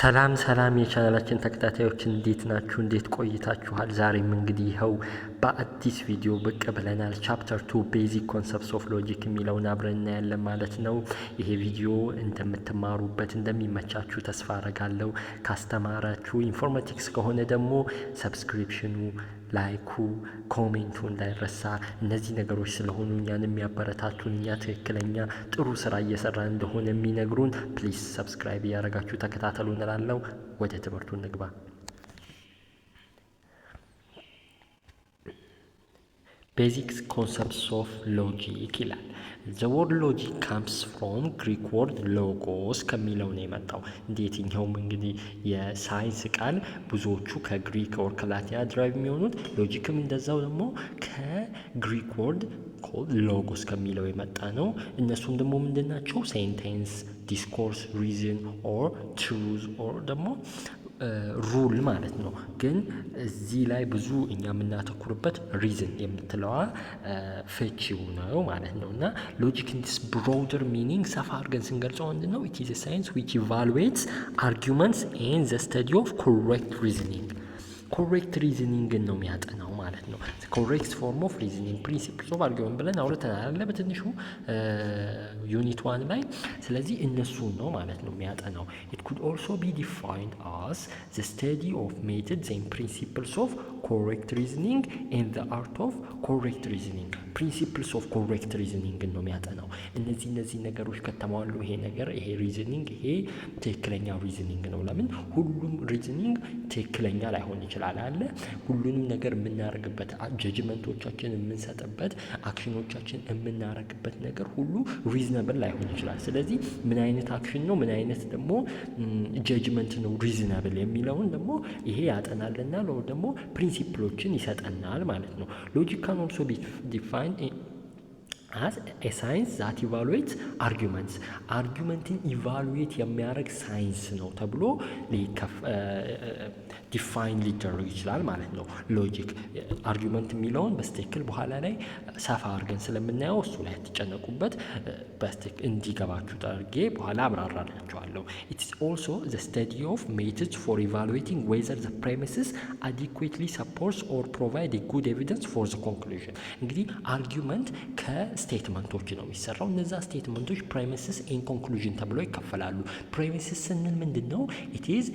ሰላም የቻናላችን ተከታታዮች እንዴት ናችሁ? እንዴት ቆይታችኋል? ዛሬም እንግዲህ ይኸው በአዲስ ቪዲዮ ብቅ ብለናል። ቻፕተር 2 ቤዚክ ኮንሰፕትስ ኦፍ ሎጂክ የሚለውን አብረን እናያለን ማለት ነው። ይሄ ቪዲዮ እንደምትማሩበት እንደሚመቻችሁ ተስፋ አረጋለሁ። ካስተማራችሁ ኢንፎርማቲክስ ከሆነ ደግሞ ሰብስክሪፕሽኑ፣ ላይኩ፣ ኮሜንቱ እንዳይረሳ። እነዚህ ነገሮች ስለሆኑ እኛን የሚያበረታቱን እኛ ትክክለኛ ጥሩ ስራ እየሰራ እንደሆነ የሚነግሩን ፕሊዝ ሰብስክራይብ እያደረጋችሁ ተከታተሉ እንላለው። ወደ ትምህርቱ እንግባ። ቤዚክ ኮንሰፕትስ ኦፍ ሎጂክ ይላል። The word logic comes from Greek word logos ከሚለው ነው የመጣው። የትኛውም እንግዲህ የሳይንስ ቃል ብዙዎቹ ከግሪክ ኦር ከላቲን ድራይቭ የሚሆኑት ሎጂክም እንደዛው ደግሞ ከግሪክ ወርድ ኮልድ ሎጎስ ከሚለው የመጣ ነው። እነሱም ደግሞ ምንድናቸው? ሴንቴንስ፣ ዲስኮርስ፣ ሪዝን ኦር ትሩዝ ኦር ደግሞ ሩል ማለት ነው። ግን እዚህ ላይ ብዙ እኛ የምናተኩርበት ሪዝን የምትለዋ ፍቺው ነው ማለት ነው። እና ሎጂክ ኢን ዲስ ብሮደር ሚኒንግ ሰፋ አድርገን ስንገልጸው ምንድን ነው? ኢት ኢዝ ኤ ሳይንስ ዊች ኢቫሉዌትስ አርጊመንትስ ኤንድ ዘ ስተዲ ኦፍ ኮሬክት ሪዝኒንግ። ኮሬክት ሪዝኒንግን ነው የሚያጠናው ማለት ነው። ኮሬክት ፎርም ኦፍ ሪዝኒንግ ፕሪንሲፕልስ ኦፍ አርጊመንት ብለን አውርተናል በትንሹ ዩኒት 1 ላይ። ስለዚህ እነሱን ነው ማለት ነው የሚያጠናው። it could also be defined as the study of methods and principles of correct reasoning and the art of correct reasoning. principles of correct reasoning ነው የሚያጠናው። እነዚህ ነገሮች ከተሟሉ ይሄ ሪዝኒንግ ይሄ ትክክለኛ ሪዝኒንግ ነው። ለምን ሁሉም ሪዝኒንግ ትክክለኛ ላይሆን ይችላል አለ። ሁሉንም ነገር የምናደርግበት ጀጅመንቶቻችን የምንሰጥበት አክሽኖቻችን የምናደርግበት ነገር ሁሉ ሪዝነብል ላይሆን ይችላል። ስለዚህ ምን አይነት አክሽን ነው ምን አይነት ደግሞ ጀጅመንት ነው ሪዝነብል የሚለውን ደግሞ ይሄ ያጠናልናል ወይ ደግሞ ፕሪንሲፕሎችን ይሰጠናል ማለት ነው። ሎጂክ ካን ኦልሶ ቢ ዲፋይንድ as a science that evaluates arguments. አርጊመንትን ኢቫሉዌት የሚያደርግ ሳይንስ ነው ተብሎ ዲፋይን ሊደረግ ይችላል ማለት ነው። ሎጂክ አርጊመንት የሚለውን በስትክክል በኋላ ላይ ሰፋ አድርገን ስለምናየው እሱ ላይ ትጨነቁበት በስትክክል እንዲገባችሁ አድርጌ በኋላ አብራራላችኋለሁ። it is also the study of methods for evaluating whether the premises adequately supports or provide a good evidence for the conclusion. እንግዲህ አርጊመንት ከስቴትመንቶች ነው የሚሰራው። እነዛ ስቴትመንቶች ፕሬሚስስ ኤንድ ኮንክሉዥን ተብሎ ይከፈላሉ። ፕሬሚስስ ስንል ምንድን ነው? it is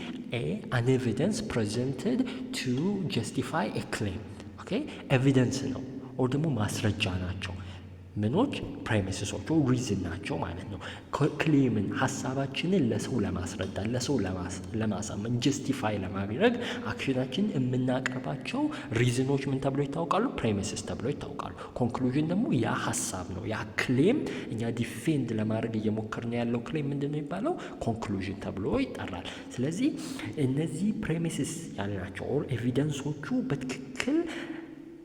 an evidence presented to justify a claim. okay ኤቪደንስ ነው ኦር ደግሞ ማስረጃ ናቸው። ምኖች ፕሬሚስሶቹ ሪዝን ናቸው ማለት ነው። ክሌምን ሀሳባችንን ለሰው ለማስረዳት ለሰው ለማሳመን ጀስቲፋይ ለማድረግ አክሽናችን የምናቀርባቸው ሪዝኖች ምን ተብሎ ይታወቃሉ? ፕሬሚስስ ተብሎ ይታወቃሉ። ኮንክሉዥን ደግሞ ያ ሀሳብ ነው። ያ ክሌም እኛ ዲፌንድ ለማድረግ እየሞከርን ያለው ክሌም ምንድን ነው የሚባለው? ኮንክሉዥን ተብሎ ይጠራል። ስለዚህ እነዚህ ፕሬሚስስ ያልናቸው ኦር ኤቪደንሶቹ በትክክል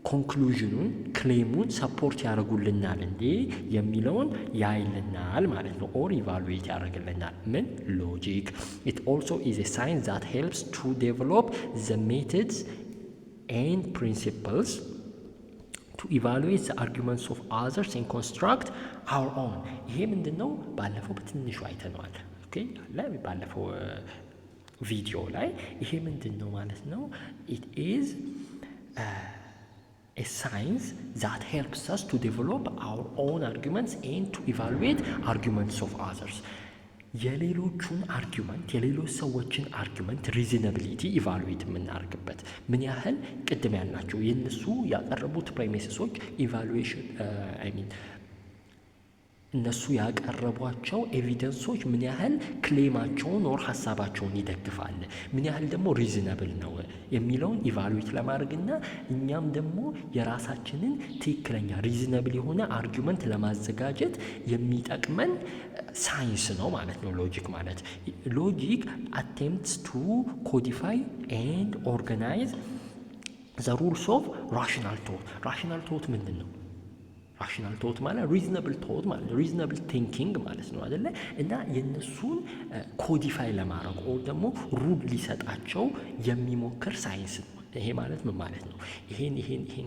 ኮንክሉዥኑን ክሌሙን ሰፖርት ያደርጉልናል እንዴ የሚለውን ያይልናል ማለት ነው። ኦር ኢቫሉዌት ያደርግልናል። ምን? ሎጂክ። it also is a science that helps to develop the methods and principles to evaluate the arguments of others and construct our own. ይሄ ምንድን ነው? ባለፈው በትንሹ አይተነዋል። ኦኬ ባለፈው ቪዲዮ ላይ ይሄ ምንድን ነው ማለት ነው? it is a science that helps us to develop our own arguments and to evaluate arguments of others. የሌሎቹን አርጊመንት የሌሎች ሰዎችን አርጊመንት ሪዝናቢሊቲ ኢቫሉዌት የምናደርግበት ምን ያህል ቅድም ያልናቸው የእነሱ ያቀረቡት ፕሬሚስሶች ኢቫሉዌሽን እነሱ ያቀረቧቸው ኤቪደንሶች ምን ያህል ክሌማቸውን ኦር ሀሳባቸውን ይደግፋል፣ ምን ያህል ደግሞ ሪዝናብል ነው የሚለውን ኢቫሉዌት ለማድረግና እኛም ደግሞ የራሳችንን ትክክለኛ ሪዝናብል የሆነ አርጊመንት ለማዘጋጀት የሚጠቅመን ሳይንስ ነው ማለት ነው ሎጂክ ማለት። ሎጂክ attempts to codify and organize the rules of rational thought. rational thought ምንድን ነው? ራሽናል ቶት ማለት ሪዝናብል ቶት ማለት ሪዝናብል ቲንኪንግ ማለት ነው አይደለ? እና የነሱን ኮዲፋይ ለማድረግ ኦር ደግሞ ሩል ሊሰጣቸው የሚሞክር ሳይንስ ነው። ይሄ ማለት ምን ማለት ነው? ይሄን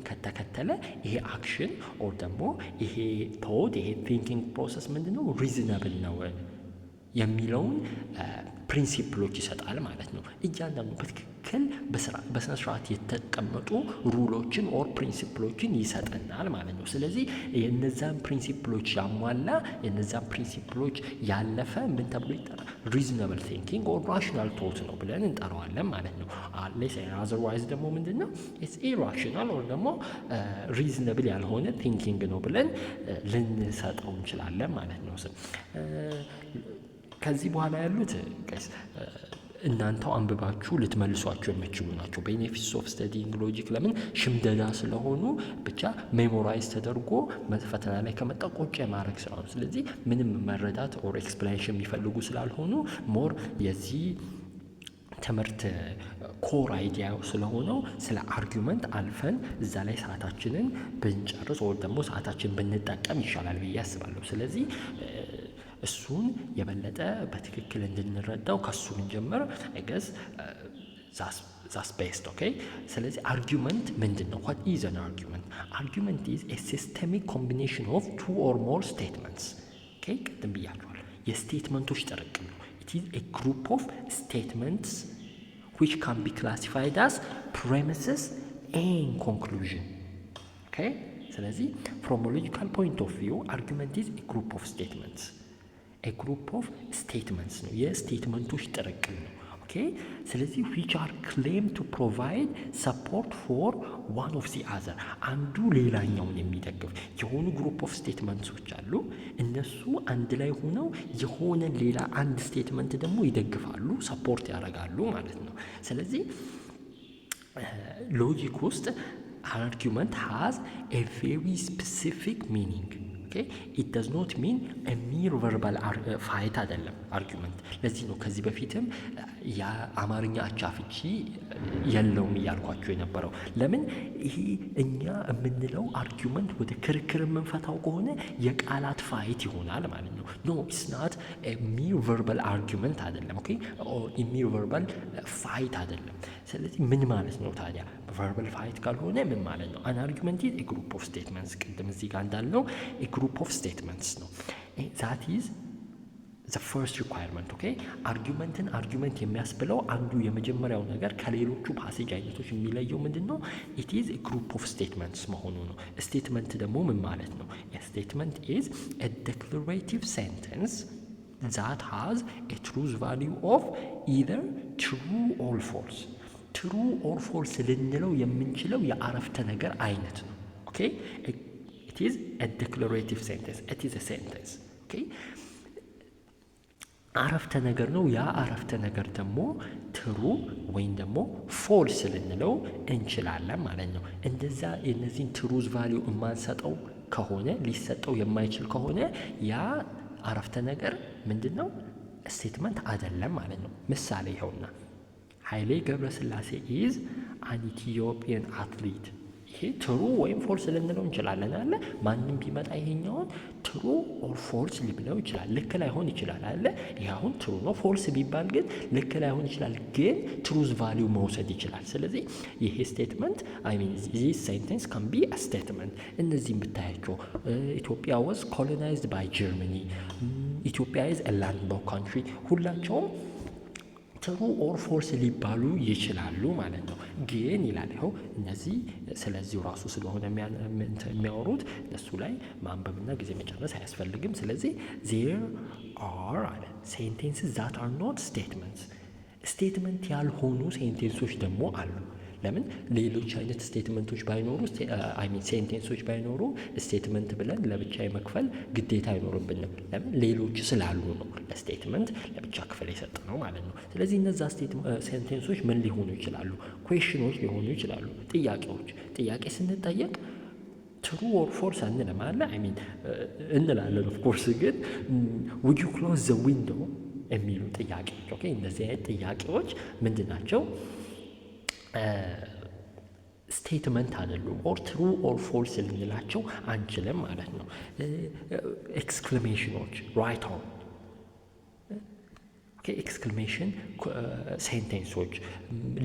ከተከተለ ይሄ አክሽን ኦር ደግሞ ይሄ ቶት ይሄ ቲንኪንግ ፕሮሰስ ምንድነው? ሪዝናብል ነው የሚለውን ፕሪንሲፕሎች ይሰጣል ማለት ነው። እያንዳንዱ በትክክል በስነ ስርዓት የተቀመጡ ሩሎችን ኦር ፕሪንሲፕሎችን ይሰጠናል ማለት ነው። ስለዚህ የነዛን ፕሪንሲፕሎች ያሟላ የነዛን ፕሪንሲፕሎች ያለፈ ምን ተብሎ ይጠራል? ሪዝነብል ቲንኪንግ ኦር ራሽናል ቶት ነው ብለን እንጠራዋለን ማለት ነው። አዘርዋይዝ ደግሞ ምንድን ነው ኢትስ ኢራሽናል ኦር ደግሞ ሪዝነብል ያልሆነ ቲንኪንግ ነው ብለን ልንሰጠው እንችላለን ማለት ነው። ከዚህ በኋላ ያሉት እናንተው አንብባችሁ ልትመልሷቸው የምትችሉ ናቸው። ቤኔፊትስ ኦፍ ስተዲንግ ሎጂክ ለምን ሽምደዳ ስለሆኑ ብቻ ሜሞራይዝ ተደርጎ ፈተና ላይ ከመጣ ቁጭ የማድረግ ስራ ነው። ስለዚህ ምንም መረዳት ኦር ኤክስፕላኔሽን የሚፈልጉ ስላልሆኑ ሞር የዚህ ትምህርት ኮር አይዲያ ስለሆነው ስለ አርጊመንት አልፈን እዛ ላይ ሰዓታችንን ብንጨርስ ወይም ደግሞ ሰዓታችን ብንጠቀም ይሻላል ብዬ አስባለሁ። ስለዚህ እሱን የበለጠ በትክክል እንድንረዳው ከሱ ብንጀምር አይገስ ዛስ ቤስት ኦኬ። ስለዚህ አርጊመንት ምንድን ነው? ዋት ኢዝ አን አርጊመንት? አርጊመንት ኢዝ ኤ ሲስተሚክ ኮምቢኔሽን ኦፍ ቱ ኦር ሞር ስቴትመንትስ። ኦኬ ቅድም ብያቸዋል፣ የስቴትመንቶች ጥርቅም ነው። ኢት ኢዝ ኤ ግሩፕ ኦፍ ስቴትመንትስ which can be classified as premises and conclusion. Okay? ስለዚህ from a logical point of view argument is a group of statements. a group of statements ነው፣ የስቴትመንቶች ጥርቅም ነው። ኦኬ ስለዚህ which are claimed to provide support for one of the other አንዱ ሌላኛውን የሚደግፍ የሆኑ ግሩፕ ኦፍ ስቴትመንቶች አሉ። እነሱ አንድ ላይ ሆነው የሆነ ሌላ አንድ ስቴትመንት ደግሞ ይደግፋሉ፣ ሰፖርት ያደርጋሉ ማለት ነው። ስለዚህ ሎጂክ ውስጥ argument has a very specific meaning. Okay? It does not mean a mere verbal fight አይደለም አርጊመንት። ለዚህ ነው ከዚህ በፊትም የአማርኛ አቻ ፍቺ የለውም እያልኳቸው የነበረው። ለምን ይሄ እኛ የምንለው አርጊመንት ወደ ክርክር የምንፈታው ከሆነ የቃላት ፋይት ይሆናል ማለት ነው። ኖ ኢትስ ናት a mere verbal argument አይደለም። ኦኬ ኦር a mere verbal fight አይደለም። ስለዚህ ምን ማለት ነው ታዲያ? ቨርባል ፋይት ካልሆነ ምን ማለት ነው? አን አርጊመንት ኢዝ ኤ ግሩፕ ኦፍ ስቴትመንትስ። ቅድም እዚህ ጋር እንዳልነው ኤ ግሩፕ ኦፍ ስቴትመንትስ ነው። ዛት ኢዝ ዘ ፈርስት ሪኳየርመንት። ኦኬ አርጊመንትን አርጊመንት የሚያስብለው አንዱ የመጀመሪያው ነገር ከሌሎቹ ፓሴጅ አይነቶች የሚለየው ምንድን ነው? ኢት ኢዝ ኤ ግሩፕ ኦፍ ስቴትመንትስ መሆኑ ነው። ስቴትመንት ደግሞ ምን ማለት ነው? ስቴትመንት ኢዝ ኤ ዴክለሬቲቭ ሴንተንስ ዛት ሃዝ ኤ ትሩዝ ቫሊዩ ኦፍ ኢዘር ትሩ ኦር ፎልስ። ትሩ ኦር ፎልስ ልንለው የምንችለው የአረፍተ ነገር አይነት ነው። ኦኬ ኢት ኢዝ ኤ ዴክለሬቲቭ ሴንተንስ፣ ኢት ኢዝ ኤ ሴንተንስ። ኦኬ አረፍተ ነገር ነው። ያ አረፍተ ነገር ደግሞ ትሩ ወይም ደግሞ ፎልስ ልንለው እንችላለን ማለት ነው። እንደዛ የነዚህን ትሩዝ ቫሊዩ የማንሰጠው ከሆነ ሊሰጠው የማይችል ከሆነ ያ አረፍተ ነገር ምንድን ነው? ስቴትመንት አይደለም ማለት ነው። ምሳሌ ይኸውና ኃይሌ ገብረስላሴ ኢዝ አን ኢትዮጵያን አትሌት። ይሄ ትሩ ወይም ፎልስ ልንለው እንችላለን አለ። ማንም ቢመጣ ይሄኛውን ትሩ ኦር ፎልስ ሊብለው ይችላል። ልክ ላይሆን ይችላል አለ። ይሄ አሁን ትሩ ነው። ፎልስ ቢባል ግን ልክ ላይሆን ይችላል፣ ግን ትሩዝ ቫሊዩ መውሰድ ይችላል። ስለዚህ ይሄ ስቴትመንት አይ ሚን ዚስ ሴንተንስ ካን ቢ አ ስቴትመንት። እነዚህም ብታያቸው ኢትዮጵያ ዋዝ ኮሎናይዝድ ባይ ጀርመኒ፣ ኢትዮጵያ ኢዝ ኤ ላንድሎክድ ካንትሪ፣ ሁላቸውም ትሩ ኦር ፎልስ ሊባሉ ይችላሉ ማለት ነው። ግን ይላል ይኸው እነዚህ ስለዚሁ ራሱ ስለሆነ የሚያወሩት እነሱ ላይ ማንበብና ጊዜ መጨረስ አያስፈልግም። ስለዚህ ዜር አር አለ ሴንቴንስስ ዛት አር ኖት ስቴትመንትስ። ስቴትመንት ያልሆኑ ሴንቴንሶች ደግሞ አሉ። ለምን ሌሎች አይነት ስቴትመንቶች ባይኖሩ ሴንቴንሶች ባይኖሩ ስቴትመንት ብለን ለብቻ የመክፈል ግዴታ አይኖርብንም። ለምን ሌሎች ስላሉ ነው ለስቴትመንት ለብቻ ክፍል የሰጥ ነው ማለት ነው። ስለዚህ እነዛ ሴንቴንሶች ምን ሊሆኑ ይችላሉ? ኩዌሽኖች ሊሆኑ ይችላሉ። ጥያቄዎች። ጥያቄ ስንጠየቅ ትሩ ኦር ፎልስ አንልም አለ እንላለን። ኦፍኮርስ ግን ውድ ዩ ክሎዝ ዘ ዊንዶ የሚሉ ጥያቄዎች። ኦኬ እነዚህ አይነት ጥያቄዎች ምንድን ናቸው? ስቴትመንት አይደሉም። ኦር ትሩ ኦር ፎልስ ልንላቸው አንችልም ማለት ነው። ኤክስክላሜሽኖች ራይት ኦን። ኦኬ ኤክስክልሜሽን ሴንቴንሶች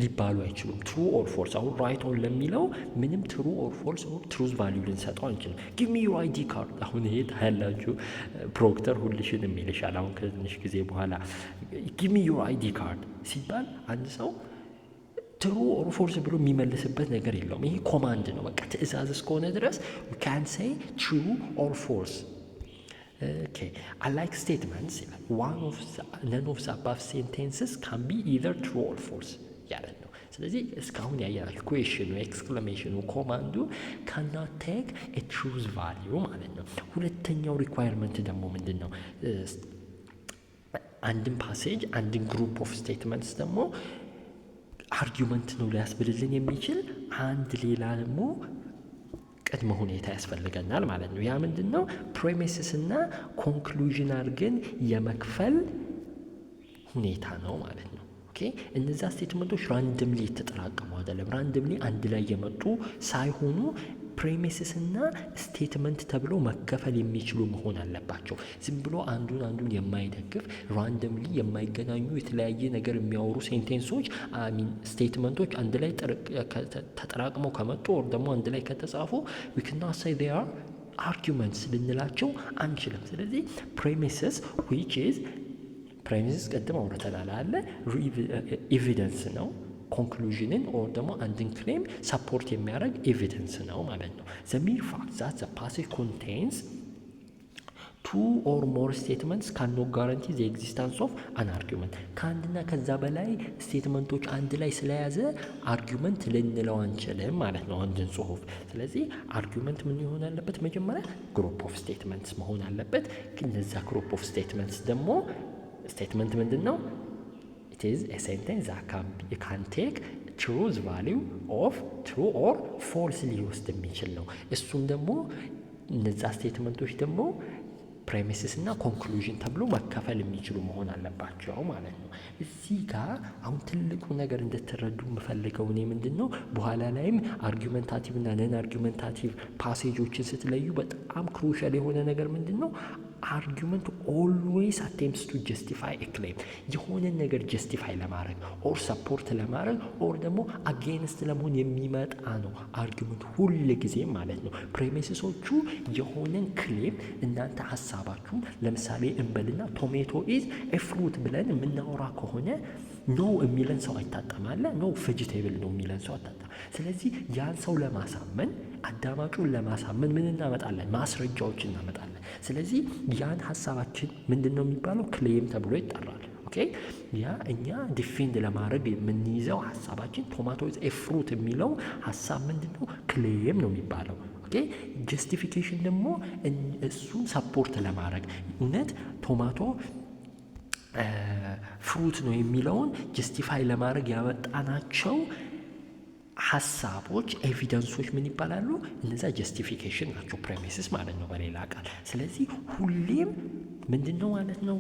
ሊባሉ አይችሉም። ትሩ ኦር ፎልስ። አሁን ራይት ኦን ለሚለው ምንም ትሩ ኦር ፎልስ ኦር ትሩዝ ቫሊዩ ልንሰጠው አንችልም። ጊቭ ሚ ዩር አይዲ ካርድ። አሁን ይሄ ታያላችሁ ፕሮክተር ሁልሽንም ይልሻል። አሁን ከትንሽ ጊዜ በኋላ ጊቭ ሚ ዩር አይዲ ካርድ ሲባል አንድ ሰው ትሩ ኦር ፎልስ ብሎ የሚመልስበት ነገር የለውም። ይሄ ኮማንድ ነው፣ በቃ ትእዛዝ እስከሆነ ድረስ we can say true or false. Okay, unlike statements, none of the above sentences can be either true or false ያለን ነው። ስለዚህ እስካሁን ያያል ኩዌሽኑ፣ ኤክስክላሜሽኑ፣ ኮማንዱ cannot take a truth value ማለት ነው። ሁለተኛው ሪኳየርመንት ደግሞ ምንድን ነው? አንድን ፓሴጅ አንድን ግሩፕ ኦፍ ስቴትመንትስ ደግሞ አርጊመንት ነው ሊያስብልልን የሚችል አንድ ሌላ ደግሞ ቅድመ ሁኔታ ያስፈልገናል ማለት ነው። ያ ምንድን ነው? ፕሬሚስስ እና ኮንክሉዥን አድርገን የመክፈል ሁኔታ ነው ማለት ነው። ኦኬ፣ እነዛ ስቴትመንቶች ራንደምሊ የተጠራቀሙ አይደለም። ራንደምሊ አንድ ላይ የመጡ ሳይሆኑ ፕሬሚስስ እና ስቴትመንት ተብሎ መከፈል የሚችሉ መሆን አለባቸው። ዝም ብሎ አንዱን የማይደግፍ ራንደምሊ የማይገናኙ የተለያየ ነገር የሚያወሩ ሴንቴንሶች ስቴትመንቶች አንድ ላይ ተጠራቅመው ከመጡ ወር ደግሞ አንድ ላይ ከተጻፉ we cannot say they are arguments ልንላቸው አንችልም። ስለዚህ ፕሬሚስስ which is ፕሬሚስስ ቅድም አውርተናል አለ ኤቪደንስ ነው። ኮንክሉዥንን ኦር ደግሞ አንድን ክሌም ሰፖርት የሚያደርግ ኤቪደንስ ነው ማለት ነው። the mere fact that the passage contains two or more statements cannot guarantee the existence of an argument. ከአንድና ከዛ በላይ ስቴትመንቶች አንድ ላይ ስለያዘ አርጊመንት ልንለው አንችልም ማለት ነው አንድን ጽሁፍ። ስለዚህ አርጊመንት ምን ይሆን አለበት? መጀመሪያ ግሩፕ ኦፍ ስቴትመንትስ መሆን አለበት። እነዛ ግሩፕ ኦፍ ስቴትመንትስ ደግሞ ስቴትመንት ምንድን ነው? It is a sentence that can take truth value of true or false ሊወስድ የሚችል ነው። እሱም ደግሞ እነዛ ስቴትመንቶች ደግሞ ፕሬሚስስ እና ኮንክሉዥን ተብሎ መከፈል የሚችሉ መሆን አለባቸው ማለት ነው። እዚህ ጋር አሁን ትልቁ ነገር እንድትረዱ የምፈልገው እኔ ምንድን ነው፣ በኋላ ላይም አርጊመንታቲቭ እና ነን አርጊመንታቲቭ ፓሴጆችን ስትለዩ በጣም ክሩሻል የሆነ ነገር ምንድን ነው፣ አርጊመንት ኦልዌይስ አቴምፕትስ ቱ ጀስቲፋይ ኤ ክሌም። የሆነን ነገር ጀስቲፋይ ለማድረግ ኦር ሰፖርት ለማድረግ ኦር ደግሞ አጌንስት ለመሆን የሚመጣ ነው አርጊመንት ሁል ጊዜ ማለት ነው። ፕሬሚስሶቹ የሆነን ክሌም እናንተ ሀሳባችሁን ለምሳሌ እንበልና ቶሜቶ ኢዝ ኤ ፍሩት ብለን የምናወራ ከሆነ ኖ የሚለን ሰው አይታጣማለ። ኖ ቬጂቴብል ነው የሚለን ሰው አይታጣም። ስለዚህ ያን ሰው ለማሳመን አዳማጩን ለማሳመን ምን እናመጣለን? ማስረጃዎች እናመጣለን። ስለዚህ ያን ሀሳባችን ምንድን ነው የሚባለው? ክሌም ተብሎ ይጠራል። ኦኬ፣ ያ እኛ ዲፌንድ ለማድረግ የምንይዘው ሀሳባችን ቶማቶ ኢዝ ኤ ፍሩት የሚለው ሀሳብ ምንድን ነው? ክሌም ነው የሚባለው። ኦኬ፣ ጀስቲፊኬሽን ደግሞ እሱን ሰፖርት ለማድረግ እውነት ቶማቶ ፍሩት ነው የሚለውን ጀስቲፋይ ለማድረግ ያመጣናቸው ሀሳቦች ኤቪደንሶች ምን ይባላሉ? እነዛ ጀስቲፊኬሽን ናቸው፣ ፕሬሚስስ ማለት ነው በሌላ ቃል። ስለዚህ ሁሌም ምንድን ነው ማለት ነው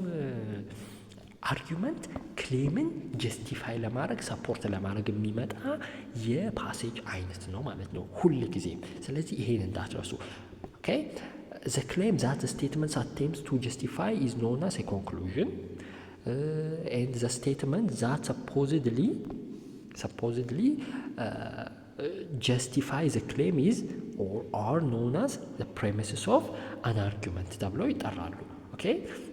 አርጊመንት ክሌምን ጀስቲፋይ ለማድረግ ሰፖርት ለማድረግ የሚመጣ የፓሴጅ አይነት ነው ማለት ነው ሁል ጊዜም። ስለዚህ ይሄን እንዳትረሱ። ኦኬ the claim that the statement attempts to justify is known as a conclusion and the statement that supposedly justify the claim is or are known as the premises of an argument ተብለው ይጠራሉ። ኦኬ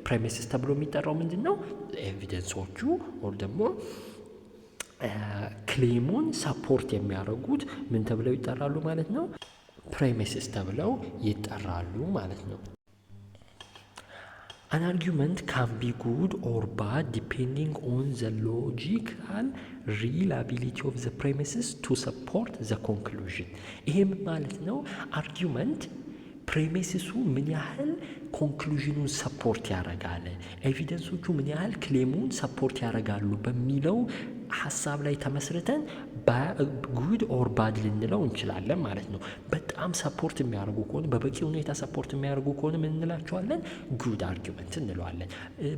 ፕሬሚስስ ተብሎ የሚጠራው ምንድን ነው? ኤቪደንሶቹ ኦር ደግሞ ክሌሙን ሰፖርት የሚያደርጉት ምን ተብለው ይጠራሉ ማለት ነው? ፕሬሚስስ ተብለው ይጠራሉ ማለት ነው። An argument can be good or bad depending on the logical reliability of the premises to support the conclusion. ይሄም ማለት ነው አርጊመንት ፕሬሚስሱ ምን ያህል ኮንክሉዥኑን ሰፖርት ያደርጋል፣ ኤቪደንሶቹ ምን ያህል ክሌሙን ሰፖርት ያደርጋሉ በሚለው ሀሳብ ላይ ተመስርተን ጉድ ኦር ባድ ልንለው እንችላለን ማለት ነው። በጣም ሰፖርት የሚያደርጉ ከሆነ በበቂ ሁኔታ ሰፖርት የሚያደርጉ ከሆነ ምን እንላቸዋለን? ጉድ አርጊመንት እንለዋለን።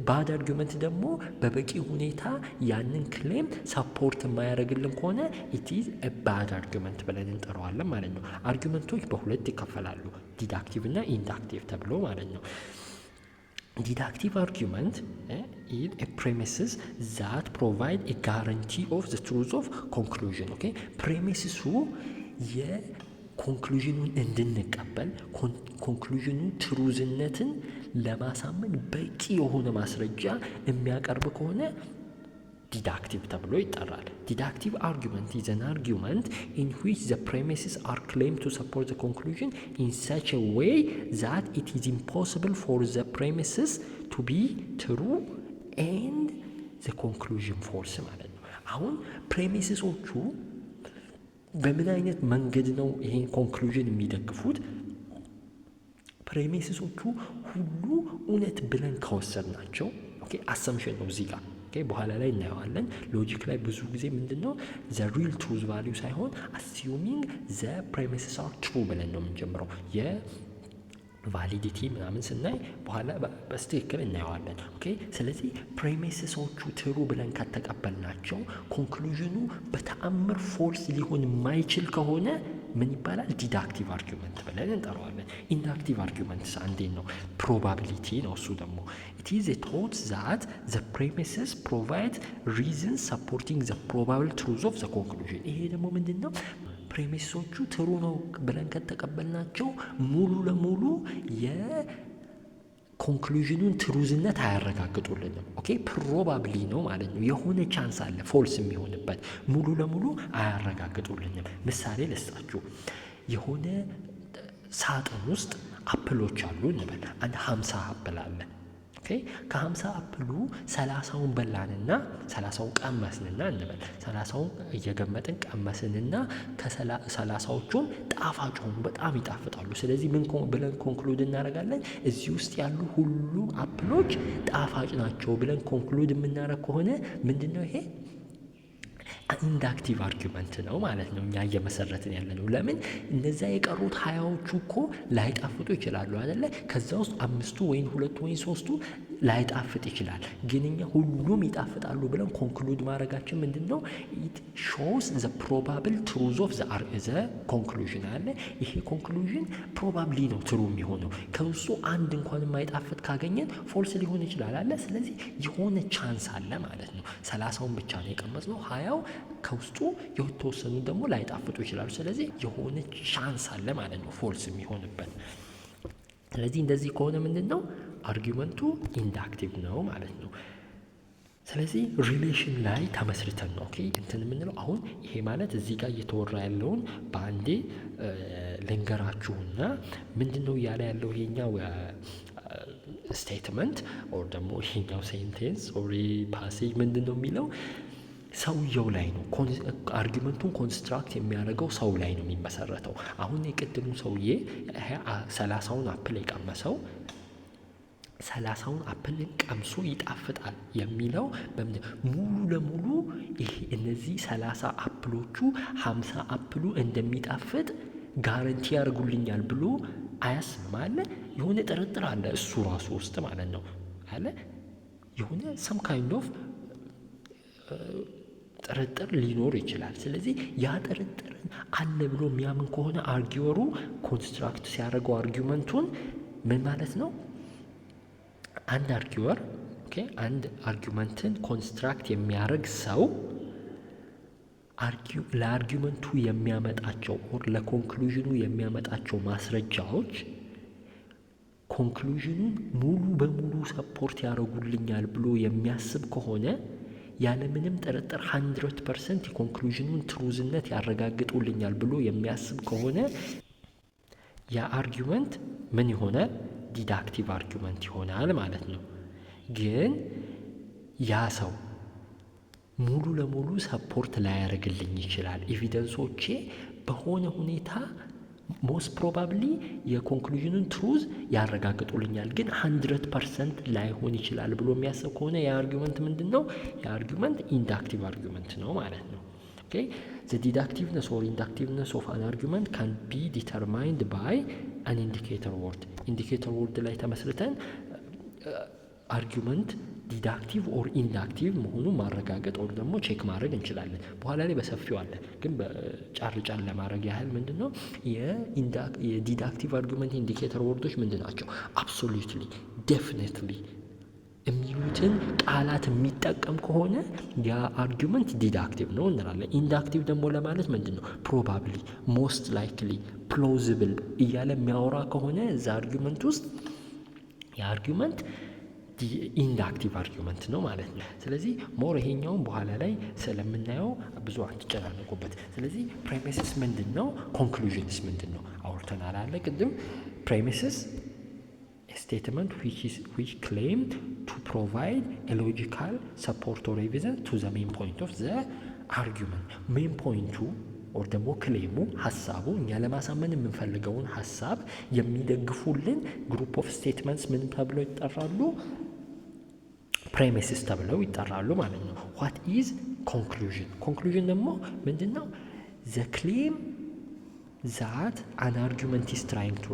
ባድ አርጊመንት ደግሞ በበቂ ሁኔታ ያንን ክሌም ሰፖርት የማያደርግልን ከሆነ ኢት ኢዝ ባድ አርጊመንት ብለን እንጠራዋለን ማለት ነው። አርጊመንቶች በሁለት ይከፈላሉ፣ ዲዳክቲቭ እና ኢንዳክቲቭ ተብሎ ማለት ነው። ዲዳክቲቭ አርጊመንት is a premises that provide a guarantee of the truth of conclusion. ኦኬ ፕሬሚስሱ የኮንክሉዥኑን እንድንቀበል ኮንክሉዥኑ ትሩዝነትን ለማሳመን በቂ የሆነ ማስረጃ የሚያቀርብ ከሆነ ዲዳክቲቭ ተብሎ ይጠራል። ዲዳክቲቭ አርጊመንት is an argument in which the premises are claimed to support the conclusion in such a way that it is impossible for the premises to be true and the conclusion false ማለት ነው። አሁን ፕሬሚስሶቹ በምን አይነት መንገድ ነው ይሄን ኮንክሉዥን የሚደግፉት? ፕሬሚስሶቹ ሁሉ እውነት ብለን ከወሰድናቸው ኦኬ አሰምሽን ነው እዚህ ጋር በኋላ ላይ እናየዋለን። ሎጂክ ላይ ብዙ ጊዜ ምንድነው ዘ ሪል ትሩዝ ቫሊዩ ሳይሆን አሲዩሚንግ ዘ ፕሬሚስስ አር ትሩ ብለን ነው የምንጀምረው። የቫሊዲቲ ምናምን ስናይ በኋላ በስትክክል እናየዋለን። ኦኬ ስለዚህ ፕሬሚስሶቹ ትሩ ብለን ከተቀበልናቸው ኮንክሉዥኑ በተአምር ፎልስ ሊሆን የማይችል ከሆነ ምን ይባላል? ዲዳክቲቭ አርጊመንት ብለን እንጠራዋለን። ኢንዳክቲቭ አርጊመንት አንዴት ነው? ፕሮባቢሊቲ ነው እሱ ደግሞ። it is a thought that the premises provide reasons supporting the probable truth of the conclusion. ይሄ ደግሞ ምንድን ነው? ፕሬሚሶቹ ትሩ ነው ብለን ከተቀበልናቸው ሙሉ ለሙሉ የኮንክሉዥኑን ትሩዝነት አያረጋግጡልንም። ኦኬ ፕሮባብሊ ነው ማለት ነው። የሆነ ቻንስ አለ ፎልስ የሚሆንበት፣ ሙሉ ለሙሉ አያረጋግጡልንም። ምሳሌ ልስጣችሁ። የሆነ ሳጥን ውስጥ አፕሎች አሉ እንበል። አንድ 50 አፕል አለ። ኦኬ ከ50 አፕሉ 30ውን በላንና 30ውን ቀመስንና እንበል 30ውን እየገመጥን ቀመስንና ከ30ዎቹም ጣፋጭ ሆኑ፣ በጣም ይጣፍጣሉ። ስለዚህ ምን ብለን ኮንክሉድ እናደርጋለን? እዚህ ውስጥ ያሉ ሁሉ አፕሎች ጣፋጭ ናቸው ብለን ኮንክሉድ የምናደርግ ከሆነ ምንድነው ይሄ? ኢንዳክቲቭ አርጊመንት ነው ማለት ነው። እኛ እየመሰረትን ያለ ነው። ለምን እነዚያ የቀሩት 20ዎቹ እኮ ላይጣፍጡ ይችላሉ አይደለ? ከዛ ውስጥ 5ቱ ወይም 2ቱ ወይም 3ቱ ላይጣፍጥ ይችላል። ግን እኛ ሁሉም ይጣፍጣሉ ብለን ኮንክሉድ ማድረጋችን ምንድን ነው? ኢት ሾውስ ዘ ፕሮባብል ትሩዝ ኦፍ ዘ ኮንክሉዥን አለ። ይሄ ኮንክሉዥን ፕሮባብሊ ነው ትሩ የሚሆነው። ከውስጡ አንድ እንኳን የማይጣፍጥ ካገኘን ፎልስ ሊሆን ይችላል አለ። ስለዚህ የሆነ ቻንስ አለ ማለት ነው። 30ውን ብቻ ነው የቀመስነው፣ 20ው ከውስጡ የተወሰኑ ደግሞ ላይጣፍጡ ይችላሉ። ስለዚህ የሆነ ቻንስ አለ ማለት ነው ፎልስ የሚሆንበት። ስለዚህ እንደዚህ ከሆነ ምንድን ነው አርጊመንቱ ኢንዳክቲቭ ነው ማለት ነው። ስለዚህ ሪሌሽን ላይ ተመስርተን ነው ኦኬ እንትን የምንለው። አሁን ይሄ ማለት እዚህ ጋር እየተወራ ያለውን በአንዴ ልንገራችሁና ምንድን ነው እያለ ያለው ይሄኛው ስቴትመንት ኦር ደግሞ ይሄኛው ሴንቴንስ ኦር ፓሴጅ ምንድን ነው የሚለው ሰውየው ላይ ነው። አርጊመንቱን ኮንስትራክት የሚያደርገው ሰው ላይ ነው የሚመሰረተው። አሁን የቅድሙ ሰውዬ 30ውን አፕል የቀመሰው 30ውን አፕል ቀምሶ ይጣፍጣል የሚለው ሙሉ ለሙሉ ይሄ እነዚህ 30 አፕሎቹ 50 አፕሉ እንደሚጣፍጥ ጋረንቲ ያደርጉልኛል ብሎ አያስብም አለ። የሆነ ጥርጥር አለ እሱ ራሱ ውስጥ ማለት ነው አለ። የሆነ ሰም ካይንድ ኦፍ ጥርጥር ሊኖር ይችላል። ስለዚህ ያ ጥርጥር አለ ብሎ የሚያምን ከሆነ አርጊወሩ ኮንስትራክት ሲያደርገው አርጊመንቱን ምን ማለት ነው? አንድ አርጊወር ኦኬ አንድ አርጊመንትን ኮንስትራክት የሚያደርግ ሰው ለአርጊመንቱ የሚያመጣቸው ኦር ለኮንክሉዥኑ የሚያመጣቸው ማስረጃዎች ኮንክሉዥኑን ሙሉ በሙሉ ሰፖርት ያደርጉልኛል ብሎ የሚያስብ ከሆነ ያለምንም ጥርጥር 100% የኮንክሉዥኑን ትሩዝነት ያረጋግጡልኛል ብሎ የሚያስብ ከሆነ ያ አርጊመንት ምን ይሆናል? ዲዳክቲቭ አርጊመንት ይሆናል ማለት ነው። ግን ያ ሰው ሙሉ ለሙሉ ሰፖርት ላያደርግልኝ ይችላል። ኤቪደንሶቼ በሆነ ሁኔታ ሞስት ፕሮባብሊ የኮንክሉዥኑን ትሩዝ ያረጋግጡልኛል፣ ግን 100% ላይሆን ይችላል ብሎ የሚያስብ ከሆነ የአርጊመንት ምንድን ነው? የአርጊመንት ኢንዳክቲቭ አርጊመንት ነው ማለት ነው። ኦኬ the deductiveness or inductiveness of an argument can be determined by an indicator word. indicator word ላይ ተመስርተን አርጊመንት ዲዳክቲቭ ኦር ኢንዳክቲቭ መሆኑን ማረጋገጥ ኦር ደግሞ ቼክ ማድረግ እንችላለን። በኋላ ላይ በሰፊው አለ፣ ግን በጫር ለማድረግ ያህል ምንድን ነው የዲዳክቲቭ አርጊመንት ኢንዲኬተር ወርዶች ምንድን ናቸው? አብሶሉትሊ ዴፊኒትሊ የሚሉትን ቃላት የሚጠቀም ከሆነ ያ አርጊመንት ዲዳክቲቭ ነው እንላለን። ኢንዳክቲቭ ደግሞ ለማለት ምንድን ነው? ፕሮባብሊ፣ ሞስት ላይክሊ፣ ፕሎዚብል እያለ የሚያወራ ከሆነ እዛ አርጊመንት ውስጥ የአርጊመንት ኢንዳክቲቭ አርጊመንት ነው ማለት ነው። ስለዚህ ሞር ይሄኛውን በኋላ ላይ ስለምናየው ብዙ አትጨናነቁበት። ስለዚህ ፕሬሚስስ ምንድን ነው? ኮንክሉዥንስ ምንድን ነው? አውርተናል አለ ቅድም። ፕሬሚስስ statement which claim to provide a logical support or evidence to the main point of the argument. main point or ደግሞ ክሌሙ ሀሳቡ እኛ ለማሳመን የምንፈልገውን ሀሳብ የሚደግፉልን ግሩፕ ኦፍ ስቴትመንትስ ምን ተብለው ይጠራሉ? ፕሬሚስስ ተብለው ይጠራሉ ማለት ነው። what is conclusion? conclusion ደግሞ ምንድን ነው? the claim that an argument is trying to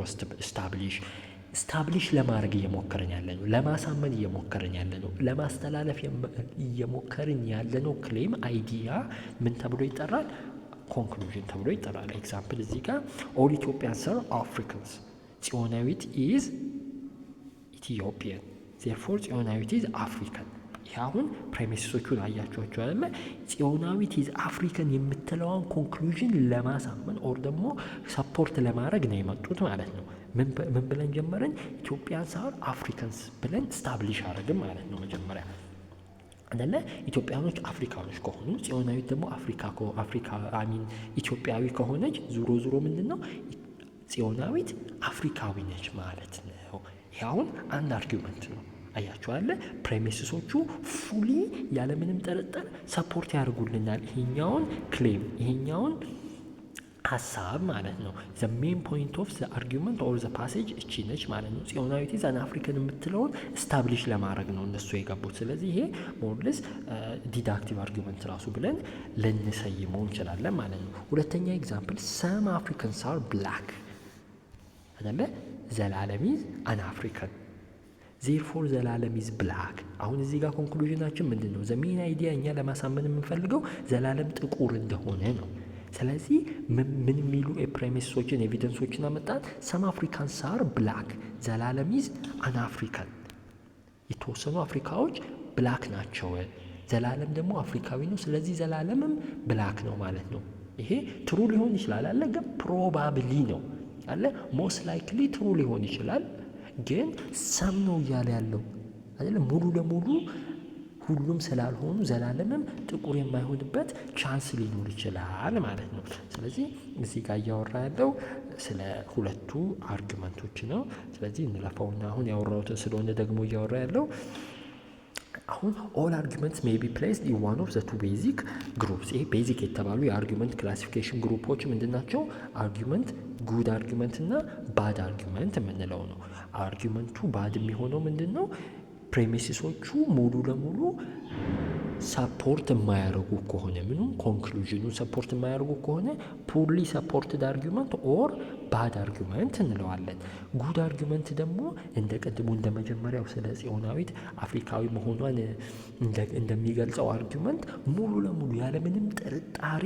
ስታብሊሽ ለማድረግ እየሞከርን ያለ ነው፣ ለማሳመን እየሞከርን ያለ ነው፣ ለማስተላለፍ እየሞከርን ያለ ነው። ክሌም አይዲያ ምን ተብሎ ይጠራል? ኮንክሉዥን ተብሎ ይጠራል። ኤግዛምፕል እዚህ ጋር ኦል ኢትዮጵያንስ አር አፍሪካንስ፣ ጽዮናዊት ኢዝ ኢትዮጵያን፣ ዜርፎር ጽዮናዊት ኢዝ አፍሪካን። ይህ አሁን ፕሬሚሶቹን አያቸዋቸው አለ። ጽዮናዊት ኢዝ አፍሪካን የምትለዋን ኮንክሉዥን ለማሳመን ኦር ደግሞ ሰፖርት ለማድረግ ነው የመጡት ማለት ነው። ምን ብለን ጀመረን? ኢትዮጵያንስ አር አፍሪካንስ ብለን ስታብሊሽ አረግን ማለት ነው መጀመሪያ አይደለ? ኢትዮጵያኖች አፍሪካኖች ከሆኑ ጽዮናዊት ደግሞ ኢትዮጵያዊ ከሆነች ዙሮ ምንድነው ጽዮናዊት አፍሪካዊ ነች ማለት ነው። ይሄ አሁን አንድ አርጊውመንት ነው። አያችኋለ? ፕሬሚስሶቹ ፉሊ ያለምንም ጥርጥር ሰፖርት ያደርጉልናል ይሄኛውን ክሌም፣ ይሄኛውን ሀሳብ ማለት ነው። the main point of the argument or the passage እቺ ነች ማለት ነው። ጽዮናዊት ኢዝ አን አፍሪካን የምትለውን ስታብሊሽ ለማድረግ ነው እነሱ የገቡት። ስለዚህ ይሄ ሞርልስ ዲዳክቲቭ አርጊመንት ራሱ ብለን ልንሰይመው እንችላለን ማለት ነው። ሁለተኛ ኤግዛምፕል some Africans are black አይደለ? ዘላለም ኢዝ አን አፍሪካን ዜርፎር ዘላለም ኢዝ ብላክ። አሁን እዚህ ጋር ኮንክሉዥናችን ምንድን ነው? ዘሜን አይዲያ እኛ ለማሳመን የምንፈልገው ዘላለም ጥቁር እንደሆነ ነው። ስለዚህ ምን የሚሉ ፕሬሚሶችን ኤቪደንሶችን አመጣን? ሰም አፍሪካንስ አር ብላክ፣ ዘላለም ኢዝ አን አፍሪካን። የተወሰኑ አፍሪካዎች ብላክ ናቸው፣ ዘላለም ደግሞ አፍሪካዊ ነው። ስለዚህ ዘላለምም ብላክ ነው ማለት ነው። ይሄ ትሩ ሊሆን ይችላል አለ፣ ግን ፕሮባብሊ ነው አለ። ሞስት ላይክሊ ትሩ ሊሆን ይችላል፣ ግን ሰም ነው እያለ ያለው አይደለም። ሙሉ ለሙሉ ሁሉም ስላልሆኑ ዘላለምም ጥቁር የማይሆንበት ቻንስ ሊኖር ይችላል ማለት ነው። ስለዚህ እዚህ ጋር እያወራ ያለው ስለ ሁለቱ አርጊመንቶች ነው። ስለዚህ እንለፋውና አሁን ያወራሁትን ስለሆነ ደግሞ እያወራ ያለው አሁን ኦል አርጊመንትስ ሜይ ቢ ፕሌስድ ኢን ዋን ኦፍ ዘ ቱ ቤዚክ ግሩፕስ። ይሄ ቤዚክ የተባሉ የአርጊመንት ክላሲፊኬሽን ግሩፖች ምንድናቸው? አርጊመንት፣ ጉድ አርጊመንት እና ባድ አርጊመንት የምንለው ነው። አርጊመንቱ ባድ የሚሆነው ምንድን ነው? ፕሬሚሲሶቹ ሙሉ ለሙሉ ሰፖርት የማያደርጉ ከሆነ ምኑም ኮንክሉዥኑን ሰፖርት የማያደርጉ ከሆነ ፑርሊ ሰፖርትድ አርጊመንት ኦር ባድ አርጊመንት እንለዋለን። ጉድ አርጊመንት ደግሞ እንደ ቅድሙ እንደ መጀመሪያው ስለ ጽዮናዊት አፍሪካዊ መሆኗን እንደሚገልጸው አርጊመንት ሙሉ ለሙሉ ያለምንም ጥርጣሬ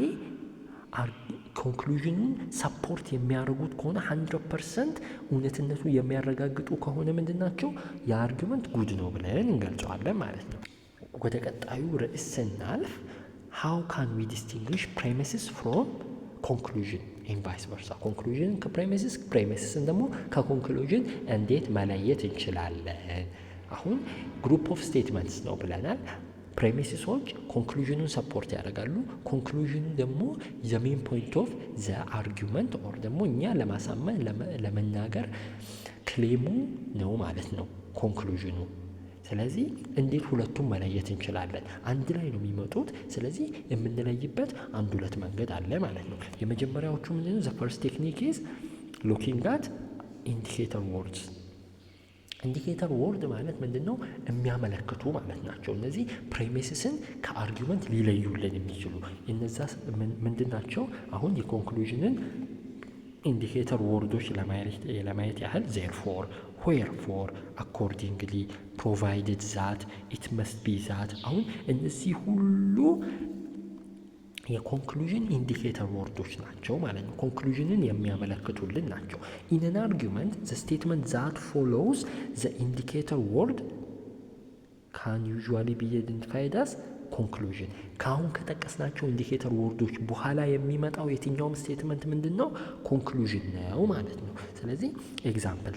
ኮንክሉዥኑን ሰፖርት የሚያደርጉት ከሆነ 100% እውነትነቱ የሚያረጋግጡ ከሆነ ምንድናቸው? የአርጊመንት ጉድ ነው ብለን እንገልጸዋለን ማለት ነው። ወደ ቀጣዩ ርዕስ ስናልፍ how can we distinguish premises from conclusion and vice versa? ኮንክሉዥን ከፕሬሚስስ፣ ፕሬሚስስን ደግሞ ከኮንክሉዥን እንዴት መለየት እንችላለን? አሁን ግሩፕ ኦፍ ስቴትመንትስ ነው ብለናል። ፕሬሚሲሶች ኮንክሉዥኑን ሰፖርት ያደርጋሉ። ኮንክሉዥኑ ደግሞ ዘ ሜን ፖይንት ኦፍ ዘ አርጊመንት ኦር ደግሞ እኛ ለማሳመን ለመናገር ክሌሙ ነው ማለት ነው ኮንክሉዥኑ። ስለዚህ እንዴት ሁለቱም መለየት እንችላለን? አንድ ላይ ነው የሚመጡት። ስለዚህ የምንለይበት አንድ ሁለት መንገድ አለ ማለት ነው። የመጀመሪያዎቹ ምንድነው? ዘ ፈርስት ቴክኒክ ኢዝ ሉኪንግ አት ኢንዲኬተር ወርድስ። ኢንዲኬተር ወርድ ማለት ምንድን ነው? የሚያመለክቱ ማለት ናቸው። እነዚህ ፕሬሚስስን ከአርጊመንት ሊለዩልን የሚችሉ እነዛ ምንድን ናቸው? አሁን የኮንክሉዥንን ኢንዲኬተር ወርዶች ለማየት ያህል ዜርፎር፣ ዌርፎር፣ አኮርዲንግሊ፣ ፕሮቫይድድ ዛት፣ ኢት መስት ቢ ዛት። አሁን እነዚህ ሁሉ የኮንክሉዥን ኢንዲኬተር ወርዶች ናቸው ማለት ነው። ኮንክሉዥንን የሚያመለክቱልን ናቸው። ኢን አን አርጊመንት ዘ ስቴትመንት ዛት ፎሎውስ ዘ ኢንዲኬተር ወርድ ካን ዩዥዋሊ ቢ አይደንቲፋይድ አስ ኮንክሉዥን። ከአሁን ከጠቀስናቸው ኢንዲኬተር ወርዶች በኋላ የሚመጣው የትኛውም ስቴትመንት ምንድን ነው? ኮንክሉዥን ነው ማለት ነው። ስለዚህ ኤግዛምፕል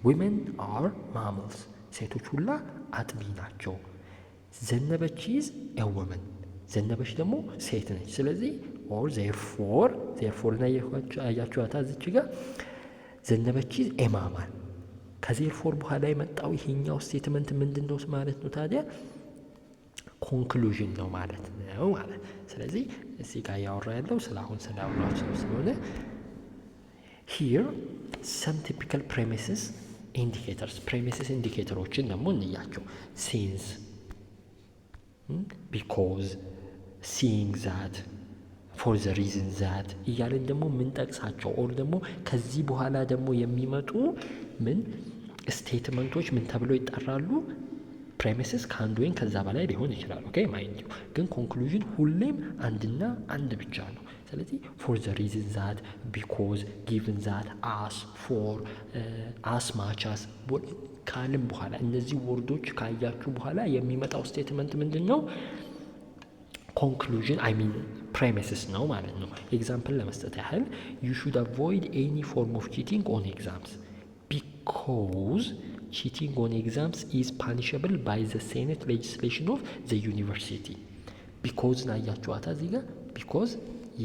ዊሜን አር ማምልስ፣ ሴቶች ሁላ አጥቢ ናቸው። ዘነበች ኢዝ ኤ ወመን፣ ዘነበች ደግሞ ሴት ነች። ስለዚህ ኦር ዜርፎር ና አያችኋታ እዚች ጋር ዘነበች ኢዝ ኤ ማማል። ከዜርፎር በኋላ የመጣው ይሄኛው ስቴትመንት ምንድን ነው ማለት ነው? ታዲያ ኮንክሉዥን ነው ማለት ነው ማለት። ስለዚህ እዚህ ጋር ያወራ ያለው ስለአሁን ስላውራቸው ስለሆነ ሂር ሰም ቲፒካል ፕሬሚስስ ኢንዲኬተርስ፣ ፕሬሚስስ ኢንዲኬተሮችን ደግሞ እንያቸው። ሲንስ፣ ቢኮዝ፣ ሲንግ ዛት፣ ፎር ዘ ሪዝን ዛት እያለን ደግሞ የምንጠቅሳቸው ኦር ደግሞ ከዚህ በኋላ ደግሞ የሚመጡ ምን ስቴትመንቶች ምን ተብለው ይጠራሉ? ፕሬሚስስ ከአንድ ወይም ከዛ በላይ ሊሆን ይችላል። ኦኬ ማይንድ ዩ። ግን ኮንክሉዥን ሁሌም አንድና አንድ ብቻ ነው። ስለዚህ ፎር ዘ ሪዝን ዛት፣ ቢኮዝ፣ ጊቭን ዛት፣ አስ፣ ፎር፣ አስ ማች አስ ካልም በኋላ እነዚህ ወርዶች ካያችሁ በኋላ የሚመጣው ስቴትመንት ምንድን ነው? ኮንክሉዥን አይ ሚን ፕሬሚስስ ነው ማለት ነው። ኤግዛምፕል ለመስጠት ያህል ዩ ሹድ አቮይድ ኤኒ ፎርም ኦፍ ቺቲንግ ኦን ኤግዛምስ ቢኮዝ cheating on exams is punishable by the Senate legislation of the university. because ናያችኋታ እዚህ ጋር because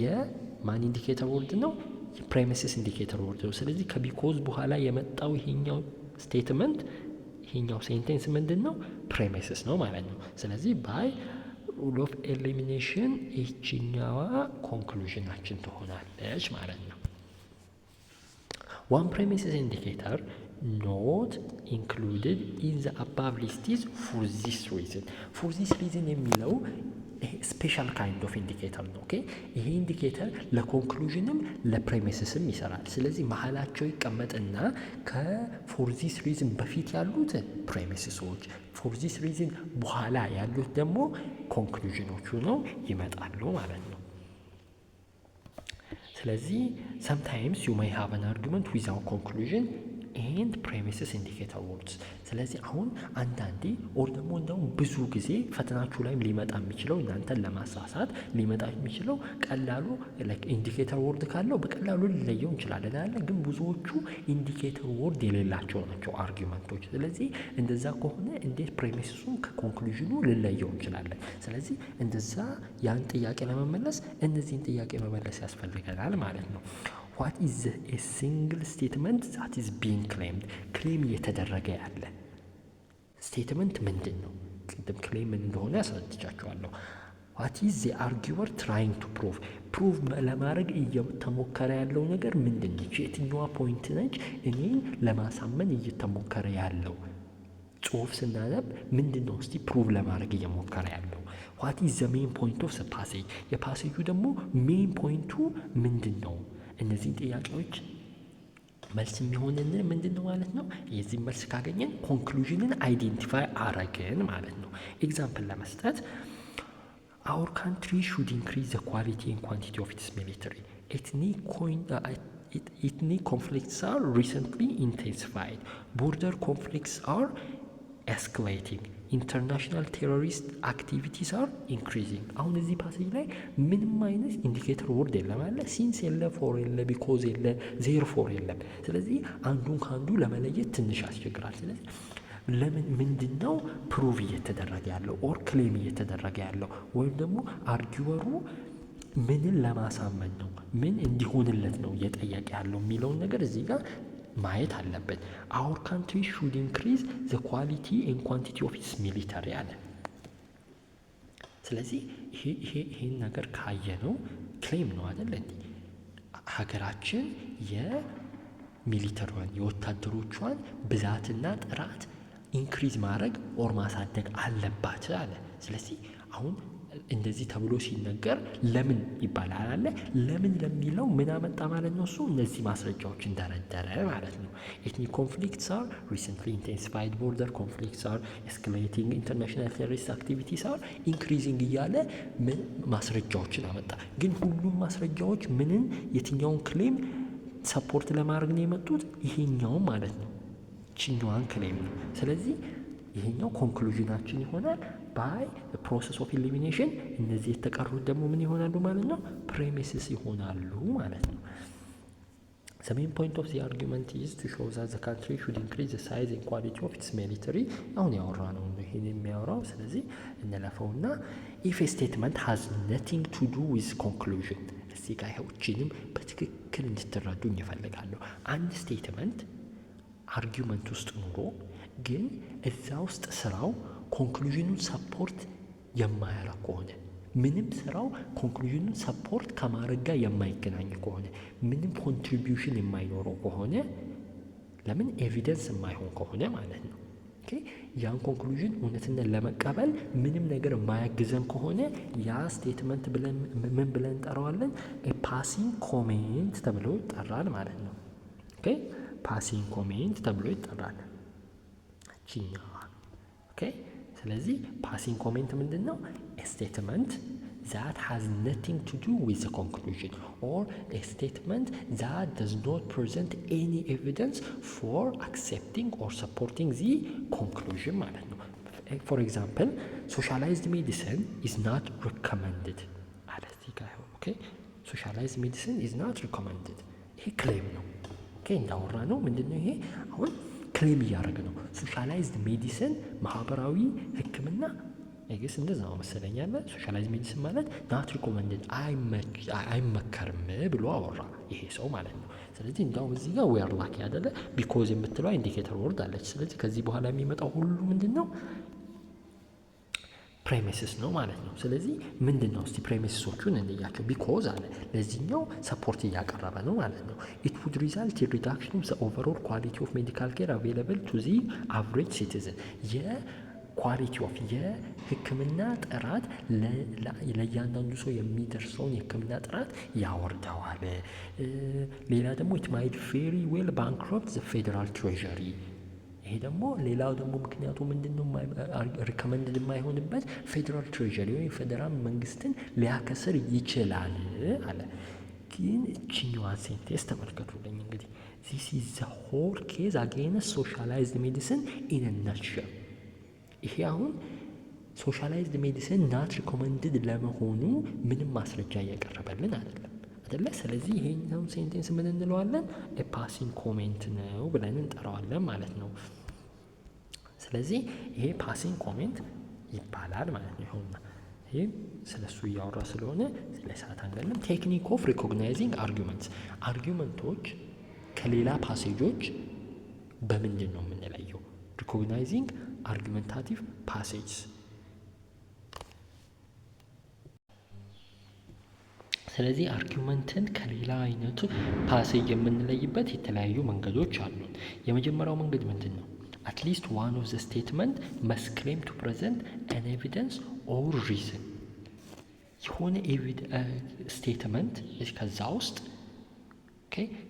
የማን ኢንዲኬተር ወርድ ነው? የፕሬሚስስ ኢንዲኬተር ወርድ ነው። ስለዚህ ከቢኮዝ በኋላ የመጣው ይሄኛው ስቴትመንት ይሄኛው ሴንቴንስ ምንድን ነው? ፕሬሚስስ ነው ማለት ነው። ስለዚህ ባይ ሩል ኦፍ ኤሊሚኔሽን ይችኛዋ ኮንክሉዥናችን ትሆናለች ማለት ነው። one premises indicator not included in the above list is for this reason. for this reason የሚለው ስፔሻል ካይንድ ኦፍ ኢንዲኬተር ነው። ኦኬ ይሄ ኢንዲኬተር ለኮንክሉዥንም ለፕሬሚስስም ይሰራል። ስለዚህ መሀላቸው ይቀመጥና ከፎር ዚስ ሪዝን በፊት ያሉት ፕሬሚስሶች፣ ፎር ዚስ ሪዝን በኋላ ያሉት ደግሞ ኮንክሉዥኖቹ ነው ይመጣሉ ማለት ነው። ስለዚህ sometimes you may have an argument without conclusion and premises indicator words። ስለዚህ አሁን አንዳንዴ ኦር ደግሞ እንደውም ብዙ ጊዜ ፈተናችሁ ላይም ሊመጣ የሚችለው እናንተን ለማሳሳት ሊመጣ የሚችለው ቀላሉ ኢንዲኬተር ወርድ ካለው በቀላሉ ሊለየው እንችላለን አለ። ግን ብዙዎቹ ኢንዲኬተር ወርድ የሌላቸው ናቸው አርጊመንቶች። ስለዚህ እንደዛ ከሆነ እንዴት ፕሬሚስሱን ከኮንክሉዥኑ ልለየው እንችላለን? ስለዚህ እንደዛ ያን ጥያቄ ለመመለስ እነዚህን ጥያቄ መመለስ ያስፈልገናል ማለት ነው። what is a single statement that is being claimed? ክሌም እየተደረገ ያለ ስቴትመንት ምንድን ነው? ቅድም ክሌም ምን እንደሆነ ያስረድቻቸዋለሁ። what is the arguer trying to prove ለማድረግ እየተሞከረ ያለው ነገር ምንድን ነች? የትኛዋ ፖይንት ነች እኔን ለማሳመን እየተሞከረ ያለው? ጽሁፍ ስናነብ ምንድን ነው እስቲ ፕሩቭ ለማድረግ እየሞከረ ያለው? what is the main point of the passage? የፓሴጁ ደግሞ ሜን ፖይንቱ ምንድን ነው? እነዚህን ጥያቄዎች መልስ የሚሆንን ምንድን ነው ማለት ነው። የዚህ መልስ ካገኘን ኮንክሉዥንን አይዴንቲፋይ አረግን ማለት ነው። ኤግዛምፕል ለመስጠት our country should increase the quality and quantity of its military. ethnic conflicts are recently intensified. border conflicts are escalating. international terrorist activities are increasing. አሁን እዚህ ፓሴጅ ላይ ምንም አይነት ኢንዲኬተር ወርድ የለም አለ። ሲንስ የለ፣ ፎር የለ፣ ቢኮዝ የለ፣ ዜርፎር የለም። ስለዚህ አንዱን ከአንዱ ለመለየት ትንሽ ያስቸግራል። ስለዚህ ለምን ምንድነው ፕሩቭ እየተደረገ ያለው ኦር ክሌም እየተደረገ ያለው ወይም ደግሞ አርጊወሩ ምንን ለማሳመን ነው፣ ምን እንዲሆንለት ነው እየጠየቀ ያለው የሚለውን ነገር እዚህ ጋር ማየት አለበት። our country should increase the quality and quantity of its military አለ። ስለዚህ ይሄን ነገር ካየነው ክሌም ነው አይደል? ሀገራችን የሚሊተሪዋን የወታደሮቿን ብዛትና ጥራት ኢንክሪዝ ማድረግ ኦር ማሳደግ አለባት አለ። ስለዚህ አሁን እንደዚህ ተብሎ ሲነገር ለምን ይባላል አለ። ለምን ለሚለው ምን አመጣ ማለት ነው? እሱ እነዚህ ማስረጃዎችን ደረደረ ማለት ነው። ኤትኒክ ኮንፍሊክትስ አር ሪሰንትሊ ኢንቴንሲፋይድ፣ ቦርደር ኮንፍሊክትስ አር ኤስካሌቲንግ፣ ኢንተርናሽናል ቴሮሪስት አክቲቪቲስ አር ኢንክሪዚንግ እያለ ማስረጃዎችን አመጣ። ግን ሁሉም ማስረጃዎች ምንን የትኛውን ክሌም ሰፖርት ለማድረግ ነው የመጡት? ይሄኛው ማለት ነው፣ ችኛዋን ክሌም ነው። ስለዚህ ይሄኛው ኮንክሉዥናችን ይሆናል። ባይ ፕሮሰስ ኦፍ ኢሊሚኔሽን እነዚህ የተቀሩት ደግሞ ምን ይሆናሉ ማለት ነው? ፕሬሚስስ ይሆናሉ ማለት ነው። The main point of the argument is to show that the country should increase the size and quality of its military። አሁን ያወራ ነው ይሄን የሚያወራው። ስለዚህ እንለፈውና if a statement has nothing to do with conclusion፣ እዚህ ጋር ይኸውችንም በትክክል እንድትረዱኝ ይፈልጋለሁ። አንድ ስቴትመንት አርጊመንት ውስጥ ኑሮ ግን እዛ ውስጥ ስራው ኮንክሉዥኑን ሰፖርት የማያረግ ከሆነ፣ ምንም ስራው ኮንክሉዥኑን ሰፖርት ከማድረግ ጋር የማይገናኝ ከሆነ፣ ምንም ኮንትሪቢዩሽን የማይኖረው ከሆነ፣ ለምን ኤቪደንስ የማይሆን ከሆነ ማለት ነው። ያን ኮንክሉዥን እውነትነት ለመቀበል ምንም ነገር የማያግዘን ከሆነ ያ ስቴትመንት ምን ብለን እንጠራዋለን? ፓሲንግ ኮሜንት ተብሎ ይጠራል ማለት ነው። ፓሲንግ ኮሜንት ተብሎ ይጠራል። ስለዚህ ፓሲንግ ኮሜንት ምንድን ነው? ስቴትመንት that has nothing to do with the conclusion or a statement that does not present any evidence for accepting or supporting the conclusion ማለት ነው። for example socialized medicine is not recommended አለ እዚህ ጋር። socialized medicine is not recommended ይሄ ክሌም ነው። እንዳወራ ነው ምንድን ነው ይሄ አሁን ክሌም እያደረገ ነው። ሶሻላይዝድ ሜዲሲን ማህበራዊ ሕክምና አይገስ እንደዛ ነው መሰለኝ ያለ። ሶሻላይዝድ ሜዲሲን ማለት ናት ሪኮመንድድ አይመከርም ብሎ አወራ ይሄ ሰው ማለት ነው። ስለዚህ እንዳውም እዚህ ጋር ዌር ላኪ አይደለ ቢኮዝ የምትለው ኢንዲኬተር ወርድ አለች። ስለዚህ ከዚህ በኋላ የሚመጣው ሁሉ ምንድን ነው? ፕሬሚስስ ነው ማለት ነው። ስለዚህ ምንድን ነው እስቲ ፕሬሚስሶቹን እንያቸው። ቢኮዝ አለ ለዚህኛው ሰፖርት እያቀረበ ነው ማለት ነው። ኢት ውድ ሪዛልት ኢን ሪዳክሽን ኦፍ ዘ ኦቨርኦል ኳሊቲ ኦፍ ሜዲካል ኬር አቬይላብል ቱ ዚ አቨሬጅ ሲቲዝን፣ የኳሊቲ ኦፍ የህክምና ጥራት ለእያንዳንዱ ሰው የሚደርሰውን የህክምና ጥራት ያወርደዋል። ሌላ ደግሞ ኢት ማይት ቬሪ ዌል ባንክሮፕት ዘ ፌዴራል ትሬዠሪ። ይሄ ደግሞ ሌላው ደግሞ ምክንያቱ ምንድነው? ሪከመንድድ የማይሆንበት ፌዴራል ትሬዠሪ ወይም ፌዴራል መንግስትን ሊያከስር ይችላል አለ። ግን እችኛዋን ሴንቴንስ ተመልከቱልኝ እንግዲህ this is the whole case against socialized medicine in a nutshell። ይሄ አሁን ሶሻላይዝድ ሜዲሲን ናት ሪኮመንድድ ለመሆኑ ምንም ማስረጃ እያቀረበልን አይደለም አይደለ? ስለዚህ ይሄኛው ሴንቴንስ ምን እንለዋለን? ፓሲንግ ኮሜንት ነው ብለን እንጠራዋለን ማለት ነው። ስለዚህ ይሄ ፓሲንግ ኮሜንት ይባላል ማለት ነው። ይሁንና ይሄ ስለሱ እያወራ ስለሆነ ስለ ሰዓት አንገልም። ቴክኒክ ኦፍ ሪኮግናይዚንግ አርጊመንትስ፣ አርጊመንቶች ከሌላ ፓሴጆች በምንድን ነው የምንለየው? ሪኮግናይዚንግ አርጊመንታቲቭ ፓሴጅስ። ስለዚህ አርጊመንትን ከሌላ አይነቱ ፓሴጅ የምንለይበት የተለያዩ መንገዶች አሉ። የመጀመሪያው መንገድ ምንድን ነው? at least one of the statement must claim to present an evidence or reason። የሆነ ስቴትመንት ከዛ ውስጥ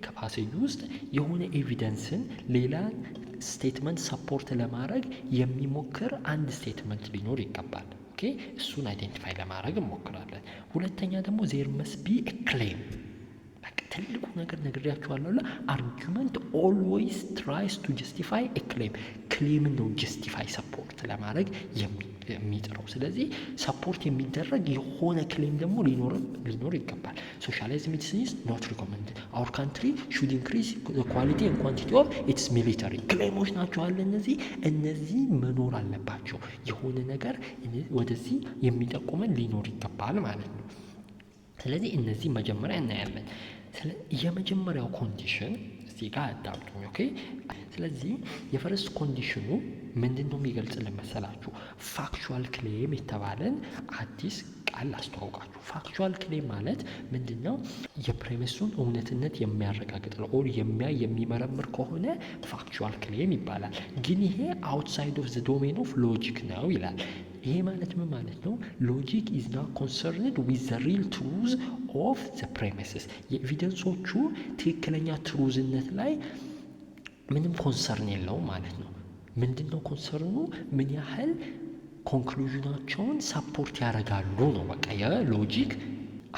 ከፓሴጅ ውስጥ የሆነ ኤቪደንስን ሌላ ስቴትመንት ሰፖርት ለማድረግ የሚሞክር አንድ ስቴትመንት ሊኖር ይገባል። እሱን አይዴንቲፋይ ለማድረግ እንሞክራለን። ሁለተኛ ደግሞ ዜር መስ ቢ ኤ ክሌም። ትልቁ ነገር ነግሬያችኋለሁ። አርጊመንት ኦልዌይስ ትራይስ ቱ ጀስቲፋይ ኤ ክሌም። ክሌምን ነው ጀስቲፋይ ሰፖርት ለማድረግ የሚጥረው። ስለዚህ ሰፖርት የሚደረግ የሆነ ክሌም ደግሞ ሊኖር ይገባል። ሶሻላይዝድ ሜዲሲን ኢዝ ኖት ሪኮመንድድ፣ አወር ካንትሪ ሹድ ኢንክሪዝ ኳሊቲ ኤንድ ኳንቲቲ ኦፍ ኢትስ ሚሊተሪ። ክሌሞች ናቸው አለ። እነዚህ መኖር አለባቸው። የሆነ ነገር ወደዚህ የሚጠቁመን ሊኖር ይገባል ማለት ነው። ስለዚህ እነዚህ መጀመሪያ እናያለን። የመጀመሪያው ኮንዲሽን እዚህ ጋር አዳምጡኝ። ስለዚህ የፈርስት ኮንዲሽኑ ምንድን ነው የሚገልጽልን መሰላችሁ? ፋክቹዋል ክሌም የተባለን አዲስ ቃል አስተዋውቃችሁ። ፋክቹዋል ክሌም ማለት ምንድን ነው? የፕሬሚሱን እውነትነት የሚያረጋግጥ ነው። ኦር የሚመረምር ከሆነ ፋክቹዋል ክሌም ይባላል። ግን ይሄ አውትሳይድ ኦፍ ዘ ዶሜን ኦፍ ሎጂክ ነው ይላል። ይሄ ማለት ምን ማለት ነው? ሎጂክ ኢዝ ናት ኮንሰርንድ ዊዝ ዘ ሪል ትሩዝ ኦፍ ዘ ፕሬሚስስ የኤቪደንሶቹ ትክክለኛ ትሩዝነት ላይ ምንም ኮንሰርን የለውም ማለት ነው። ምንድን ነው ኮንሰርኑ? ምን ያህል ኮንክሉዥናቸውን ሰፖርት ያደርጋሉ ነው በቃ የሎጂክ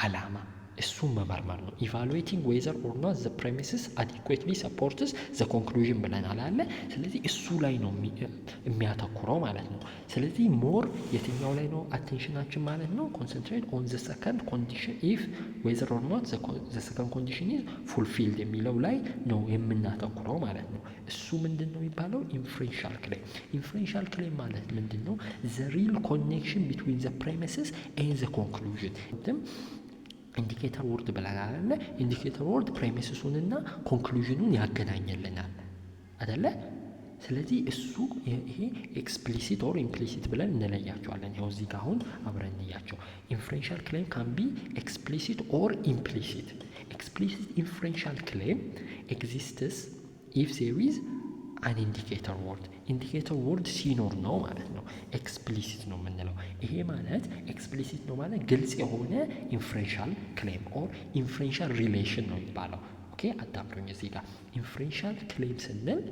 አላማ። እሱን መመርመር ነው። ኢቫሉዌቲንግ ዌዘር ኦር ኖት ዘ ፕሬሚስስ አዲኩዌትሊ ሰፖርትስ ዘ ኮንክሉዥን ብለናል አለ። ስለዚህ እሱ ላይ ነው የሚያተኩረው ማለት ነው። ስለዚህ ሞር የትኛው ላይ ነው አቴንሽናችን ማለት ነው? ኮንሰንትሬት ኦን ዘ ሰከንድ ኮንዲሽን ኢፍ ዌዘር ኦር ኖት ዘ ሰከንድ ኮንዲሽን ኢዝ ፉልፊልድ የሚለው ላይ ነው የምናተኩረው ማለት ነው። እሱ ምንድን ነው የሚባለው? ኢንፍሬንሻል ክሌም። ኢንፍሬንሻል ክሌም ማለት ምንድን ነው? ዘ ሪል ኮኔክሽን ቢትዊን ዘ ፕሬሚስስ ኤንድ ዘ ኮንክሉዥን። ኢንዲኬተር ወርድ ብለናል አለ። ኢንዲኬተር ወርድ ፕሬሚስሱንና ኮንክሉዥኑን ያገናኝልናል አይደለ? ስለዚህ እሱ ይሄ ኤክስፕሊሲት ኦር ኢምፕሊሲት ብለን እንለያቸዋለን። ይኸው እዚህ ጋር አሁን አብረን እንያቸው። ኢንፍሬንሻል ክሌም ካን ቢ ኤክስፕሊሲት ኦር ኢምፕሊሲት። ኤክስፕሊሲት ኢንፍሬንሻል ክሌም ኤግዚስትስ ኢፍ ዜር ኢዝ አን ኢንዲኬተር ወርድ። ኢንዲኬተር ወርድ ሲኖር ነው ማለት ነው ኤክስፕሊሲት ነው የምንለው። ይሄ ማለት ኤክስፕሊሲት ነው ማለት ግልጽ የሆነ ኢንፍሬንሻል ክሌም ኦር ኢንፍሬንሻል ሪሌሽን ነው የሚባለው። ኦኬ አዳምጡኝ እዚህ ጋር ኢንፍሬንሻል ክሌም ስንል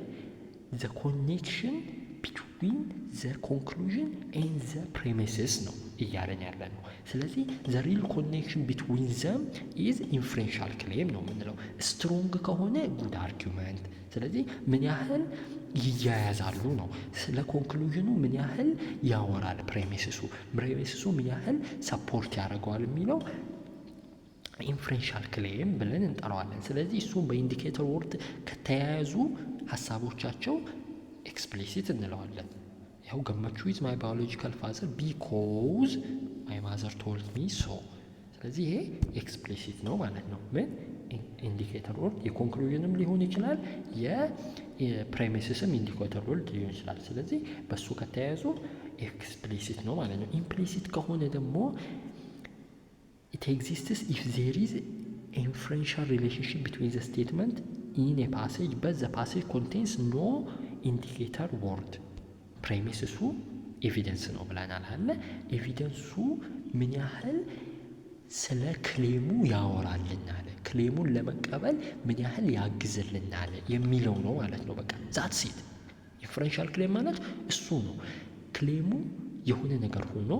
ዘ ኮኔክሽን ቢትዊን ዘ ኮንክሉዥን ኤንድ ዘ ፕሬሚስስ ነው እያለን ያለ ነው። ስለዚህ ዘ ሪል ኮኔክሽን ቢትዊን ዘም ኢዝ ኢንፍሬንሻል ክሌም ነው የምንለው። ስትሮንግ ከሆነ ጉድ አርጊመንት። ስለዚህ ምን ያህል ይያያዛሉ ነው። ስለ ኮንክሉዥኑ ምን ያህል ያወራል ፕሬሚስሱ ምን ያህል ሰፖርት ያደርገዋል የሚለው ኢንፍሬንሻል ክሌም ብለን እንጠራዋለን። ስለዚህ እሱም በኢንዲኬተር ወርድ ከተያያዙ ሀሳቦቻቸው ኤክስፕሊሲት እንለዋለን። ያው ገመቹ ኢዝ ማይ ባዮሎጂካል ፋዘር ቢኮዝ ማይ ማዘር ቶልድ ሚ ሶ። ስለዚህ ይሄ ኤክስፕሊሲት ነው ማለት ነው። ምን ኢንዲኬተር ወርድ የኮንክሉዥንም ሊሆን ይችላል የፕሬሚስስም ኢንዲኬተር ወርድ ሊሆን ይችላል። ስለዚህ በሱ ከተያያዙ ኤክስፕሊሲት ነው ማለት ነው። ኢምፕሊሲት ከሆነ ደግሞ it exists if there is inferential relationship between the statement in a passage but the passage contains no indicator word. ፕሬሚስሱ ኤቪደንስ ነው ብለናል አለ። ኤቪደንሱ ምን ያህል ስለ ክሌሙ ያወራልናል፣ ክሌሙን ለመቀበል ምን ያህል ያግዝልናል የሚለው ነው ማለት ነው። በቃ ዛት ሴት ኢንፍሬንሻል ክሌም ማለት እሱ ነው። ክሌሙ የሆነ ነገር ሆኖ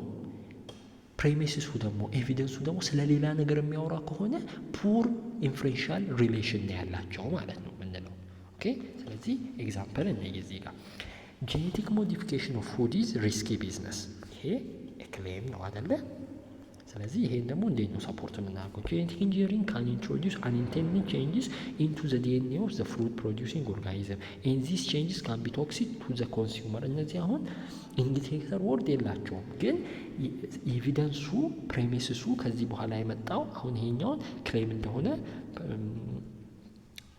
ፕሬሚስሱ ደግሞ ኤቪደንሱ ደግሞ ስለ ሌላ ነገር የሚያወራ ከሆነ ፑር ኢንፍሬንሻል ሪሌሽን ነው ያላቸው ማለት ነው ምንለው። ኦኬ ስለዚህ ኤግዛምፕል እነዚህ እዚህ ጋር ጄኔቲክ ሞዲፊኬሽን ኦፍ ፉድ ኢዝ ሪስኪ ቢዝነስ። ይሄ ክሌም ነው አይደለ? ስለዚህ ይሄን ደግሞ እንዴት ነው ሰፖርት የምናደርገው? ጄኔቲክ ኢንጂነሪንግ ካን ኢንትሮዲውስ አንኢንቴንድድ ቼንጅስ ኢንቱ ዘ ዲኤንኤ ኦፍ ዘ ፍሩት ፕሮዲውሲንግ ኦርጋኒዝም ኤንድ ዚስ ቼንጅስ ካን ቢ ቶክሲክ ቱ ዘ ኮንሱመር። እነዚህ አሁን ኢንዲኬተር ወርድ የላቸውም፣ ግን ኤቪደንሱ ፕሬሚስሱ ከዚህ በኋላ የመጣው አሁን ይሄኛውን ክሌም እንደሆነ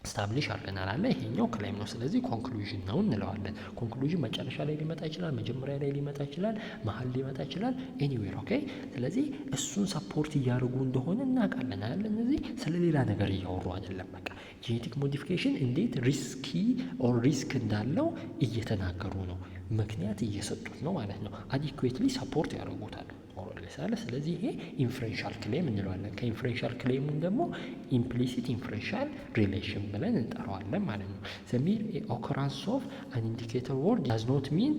ስታብሊሽ አድርገናል አለ። ይሄኛው ክሌም ነው። ስለዚህ ኮንክሉዥን ነው እንለዋለን። ኮንክሉዥን መጨረሻ ላይ ሊመጣ ይችላል፣ መጀመሪያ ላይ ሊመጣ ይችላል፣ መሀል ሊመጣ ይችላል፣ ኤኒዌር ኦኬ። ስለዚህ እሱን ሰፖርት እያደረጉ እንደሆነ እናውቃለን አለ። እነዚህ ስለ ሌላ ነገር እያወሩ አይደለም። በቃ ጄኔቲክ ሞዲፊኬሽን እንዴት ሪስኪ ኦር ሪስክ እንዳለው እየተናገሩ ነው፣ ምክንያት እየሰጡት ነው ማለት ነው። አዲኩዌትሊ ሰፖርት ያደርጉታል ሳለ። ስለዚህ ይሄ ኢንፍሬንሻል ክሌም እንለዋለን። ከኢንፍሬንሻል ክሌሙን ደግሞ ኢምፕሊሲት ኢንፍሬንሻል ሪሌሽን ብለን እንጠራዋለን ማለት ነው። ዘ ሚር ኦከራንስ ኦፍ አን ኢንዲኬተር ወርድ ዳዝ ኖት ሚን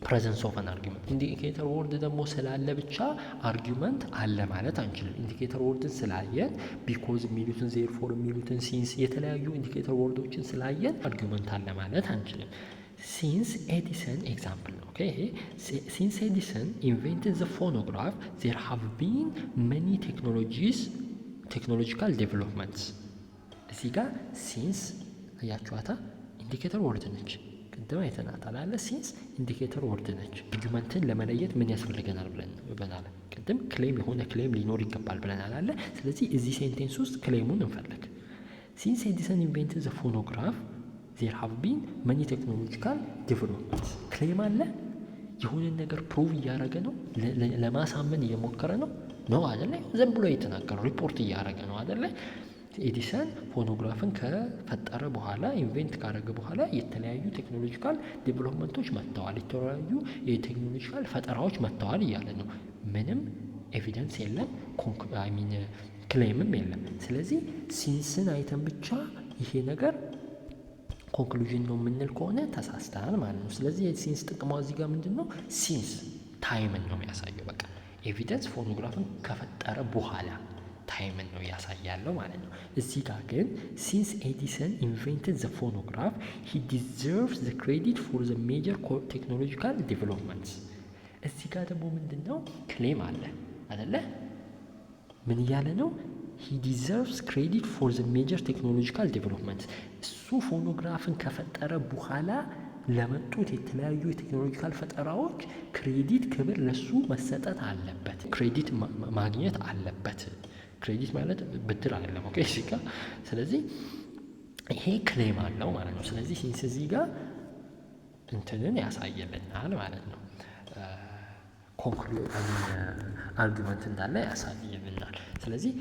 ፕሬዘንስ ኦፍ አን አርጊመንት። ኢንዲኬተር ወርድ ደግሞ ስላለ ብቻ አርጊመንት አለ ማለት አንችልም። ኢንዲኬተር ወርድን ስላየን ቢኮዝ የሚሉትን ዜርፎር የሚሉትን ሲንስ የተለያዩ ኢንዲኬተር ወርዶችን ስላየን አርጊመንት አለ ማለት አንችልም። ሲንስ ኤዲሰን ኤግዛምፕል ነው። ሲንስ ኤዲሰን ኢንቨንትድ ዘ ፎኖግራፍ ዜር ሃቭ ቢን መኒ ቴክኖሎጂካል ዴቨሎፕመንትስ። እዚህ ጋር ሲንስ አያችኋታ ኢንዲኬተር ወርድ ነች። ቅድም አይተናታል አለ። ሲንስ ኢንዲኬተር ወርድ ነች። አርጊመንትን ለመለየት ምን ያስፈልገናል ብለናል። ቅድም ክሌም የሆነ ክሌም ሊኖር ይገባል ብለናል አለ። ስለዚህ እዚህ ሴንቴንስ ውስጥ ክሌሙን እንፈልግ። ሲንስ ኤዲሰን ኢንቨንትድ ዘ ፎኖግራፍ ዜር ሃቭ ቢን መኒ ቴክኖሎጂካል ዴቨሎፕመንትስ። ክሌም አለ፣ የሆነን ነገር ፕሩቭ እያደረገ ነው፣ ለማሳመን እየሞከረ ነው አደለ? ዝም ብሎ የተናገረው ሪፖርት እያደረገ ነው አደለ? ኤዲሰን ፎኖግራፍን ከፈጠረ በኋላ ኢንቬንት ካደረገ በኋላ የተለያዩ ቴክኖሎጂካል ዴቨሎፕመንቶች መጥተዋል፣ የተለያዩ የቴክኖሎጂካል ፈጠራዎች መጥተዋል እያለ ነው። ምንም ኤቪደንስ የለም፣ ክሌምም የለም። ስለዚህ ሲንስን አይተን ብቻ ይሄ ነገር ኮንክሉዥን ነው የምንል ከሆነ ተሳስተናል ማለት ነው። ስለዚህ የሲንስ ጥቅሟ እዚህ ጋር ምንድን ነው? ሲንስ ታይምን ነው የሚያሳየው። በቃ ኤቪደንስ ፎኖግራፍን ከፈጠረ በኋላ ታይምን ነው ያሳያለው ማለት ነው። እዚህ ጋር ግን ሲንስ ኤዲሰን ኢንቨንትድ ዘ ፎኖግራፍ ሂ ዲዘርቭስ ዘ ክሬዲት ፎር ዘ ሜጀር ቴክኖሎጂካል ዴቨሎፕመንትስ። እዚህ ጋር ደግሞ ምንድን ነው ክሌም አለ አይደለ? ምን እያለ ነው? ሂ ዲዘርቭስ ክሬዲት ፎር ዘ ሜጀር ቴክኖሎጂካል ዴቨሎፕመንትስ። እሱ ፎኖግራፍን ከፈጠረ በኋላ ለመጡት የተለያዩ የቴክኖሎጂካል ፈጠራዎች ክሬዲት፣ ክብር ለሱ መሰጠት አለበት፣ ክሬዲት ማግኘት አለበት። ክሬዲት ማለት ብድር አይደለም። ኦኬ እዚህ ጋር ስለዚህ ይሄ ክሌም አለው ማለት ነው። ስለዚህ ሲንስ እዚህ ጋር እንትንን ያሳየልናል ማለት ነው። አርጊመንት እንዳለ ያሳየልናል። ስለዚህ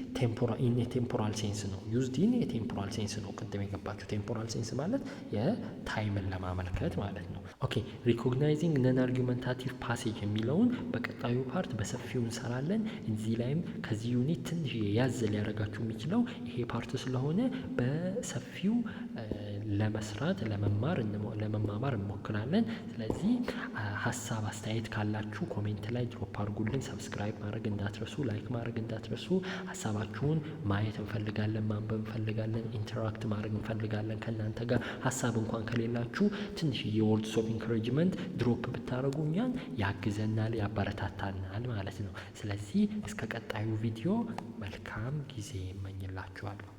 ቴምፖራል ሴንስ ነው ዩዝድ ኢን የቴምፖራል ሴንስ ነው። ቅድም የገባችሁ ቴምፖራል ሴንስ ማለት የታይምን ለማመልከት ማለት ነው። ኦኬ ሪኮግናይዚንግ ነን አርጊመንታቲቭ ፓሴጅ የሚለውን በቀጣዩ ፓርት በሰፊው እንሰራለን። እዚህ ላይም ከዚህ ዩኒት ትንሽ ያዝ ሊያደርጋችሁ የሚችለው ይሄ ፓርት ስለሆነ በሰፊው ለመስራት ለመማማር እንሞክራለን። ስለዚህ ሀሳብ አስተያየት ካላችሁ ኮሜንት ላይ ድሮፕ አድርጉልን። ሰብስክራይብ ማድረግ እንዳትረሱ፣ ላይክ ማድረግ እንዳትረሱ። ሀሳባችሁን ማየት እንፈልጋለን፣ ማንበብ እንፈልጋለን፣ ኢንተራክት ማድረግ እንፈልጋለን ከእናንተ ጋር። ሀሳብ እንኳን ከሌላችሁ ትንሽዬ ወርድስ ኦፍ ኢንካሬጅመንት ድሮፕ ብታደርጉ እኛን ያግዘናል፣ ያበረታታናል ማለት ነው። ስለዚህ እስከ ቀጣዩ ቪዲዮ መልካም ጊዜ እመኝላችኋለሁ።